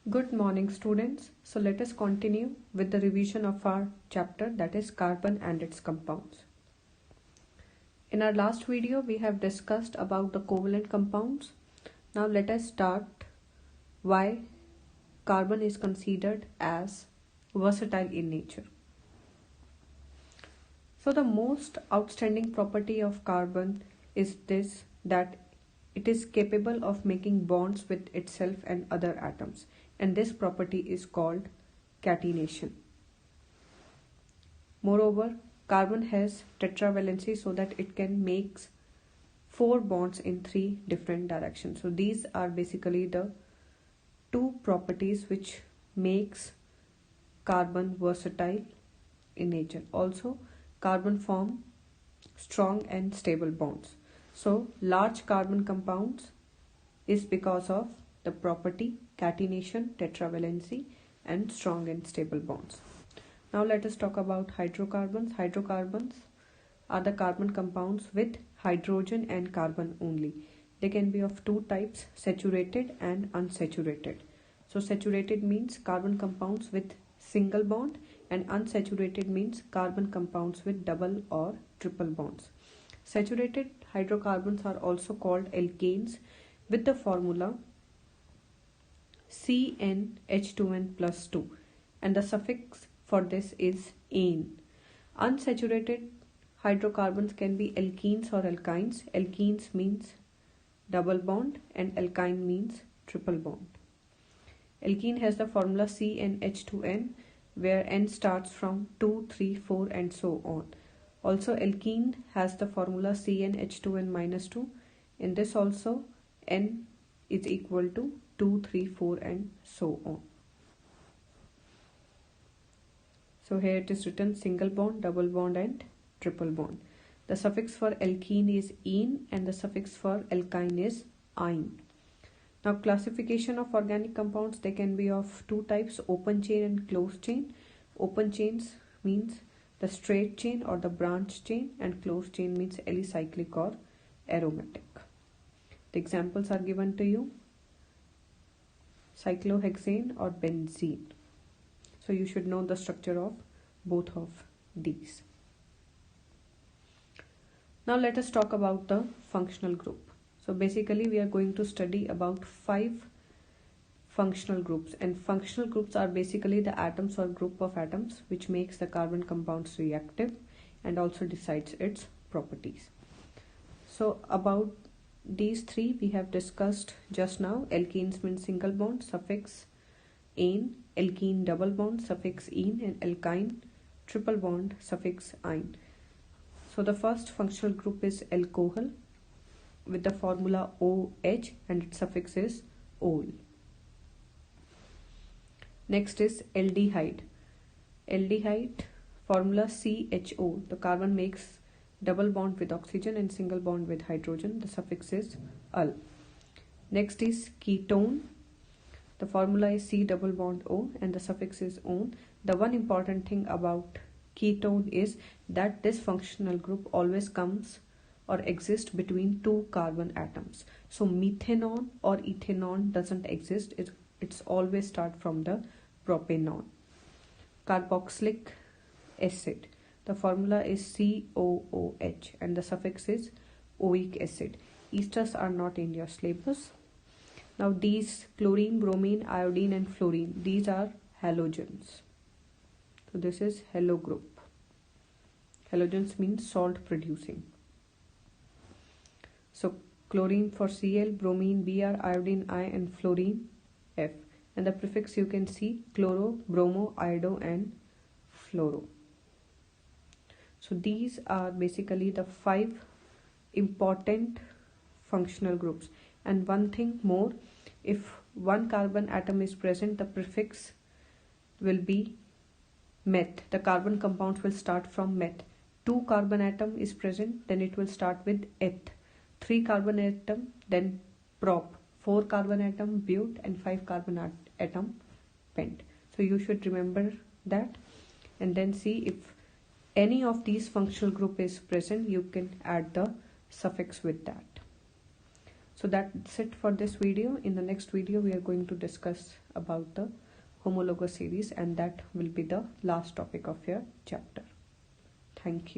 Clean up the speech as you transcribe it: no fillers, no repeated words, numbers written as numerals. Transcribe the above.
Good morning, students. So let us continue with the revision of our chapter, that is carbon and its compounds. In our last video, we have discussed about the covalent compounds. Now let us start why carbon is considered as versatile in nature. So the most outstanding property of carbon is this, that it is capable of making bonds with itself and other atoms, and this property is called catenation. Moreover, carbon has tetravalency so that it can make 4 bonds in 3 different directions. So these are basically the two properties which makes carbon versatile in nature. Also, carbon form strong and stable bonds. So large carbon compounds is because of the property catenation, tetravalency, and strong and stable bonds. Now let us talk about hydrocarbons. Hydrocarbons are the carbon compounds with hydrogen and carbon only. They can be of two types, saturated and unsaturated. So saturated means carbon compounds with single bond, and unsaturated means carbon compounds with double or triple bonds. Saturated hydrocarbons are also called alkanes with the formula CnH2n plus 2, and the suffix for this is ane. Unsaturated hydrocarbons can be alkenes or alkynes. Alkenes means double bond and alkyne means triple bond. Alkene has the formula CnH2n, where n starts from 2, 3, 4 and so on. Also, alkene has the formula CnH2n minus 2. In this also, n is equal to 2, 3, 4 and so on. So here it is written single bond, double bond and triple bond. The suffix for alkene is ene and the suffix for alkyne is ine. Now classification of organic compounds, they can be of two types, open chain and closed chain. Open chains means the straight chain or the branch chain, and closed chain means alicyclic or aromatic. The examples are given to you: cyclohexane or benzene. So you should know the structure of both of these. Now let us talk about the functional group. So basically we are going to study about 5 functional groups, and functional groups are basically the atoms or group of atoms which makes the carbon compounds reactive and also decides its properties. So about these 3 we have discussed just now. Alkenes means single bond, suffix ane; alkene double bond, suffix ene; and alkyne triple bond, suffix ine. So the first functional group is alcohol with the formula OH and its suffix is ol. Next is aldehyde. Aldehyde formula CHO. The carbon makes double bond with oxygen and single bond with hydrogen. The suffix is al. Next is ketone. The formula is C double bond O and the suffix is on. The one important thing about ketone is that this functional group always comes or exists between 2 carbon atoms. So methanol or ethanol doesn't exist. It's always start from the propanol. Carboxylic acid. The formula is COOH and the suffix is oic acid. Esters are not in your syllabus. Now these chlorine, bromine, iodine and fluorine, these are halogens. So this is halo group. Halogens means salt producing. So chlorine for Cl, bromine Br, iodine I and fluorine F. And the prefix you can see chloro, bromo, iodo and fluoro. So these are basically the 5 important functional groups. And one thing more, if one carbon atom is present, the prefix will be meth. The carbon compounds will start from meth. 2 carbon atom is present, then it will start with eth. 3 carbon atom, then prop. 4 carbon atom, but, and 5 carbon atom, pent. So you should remember that and then see if any of these functional group is present, you can add the suffix with that. So that's it for this video. In the next video we are going to discuss about the homologous series, and that will be the last topic of your chapter. Thank you.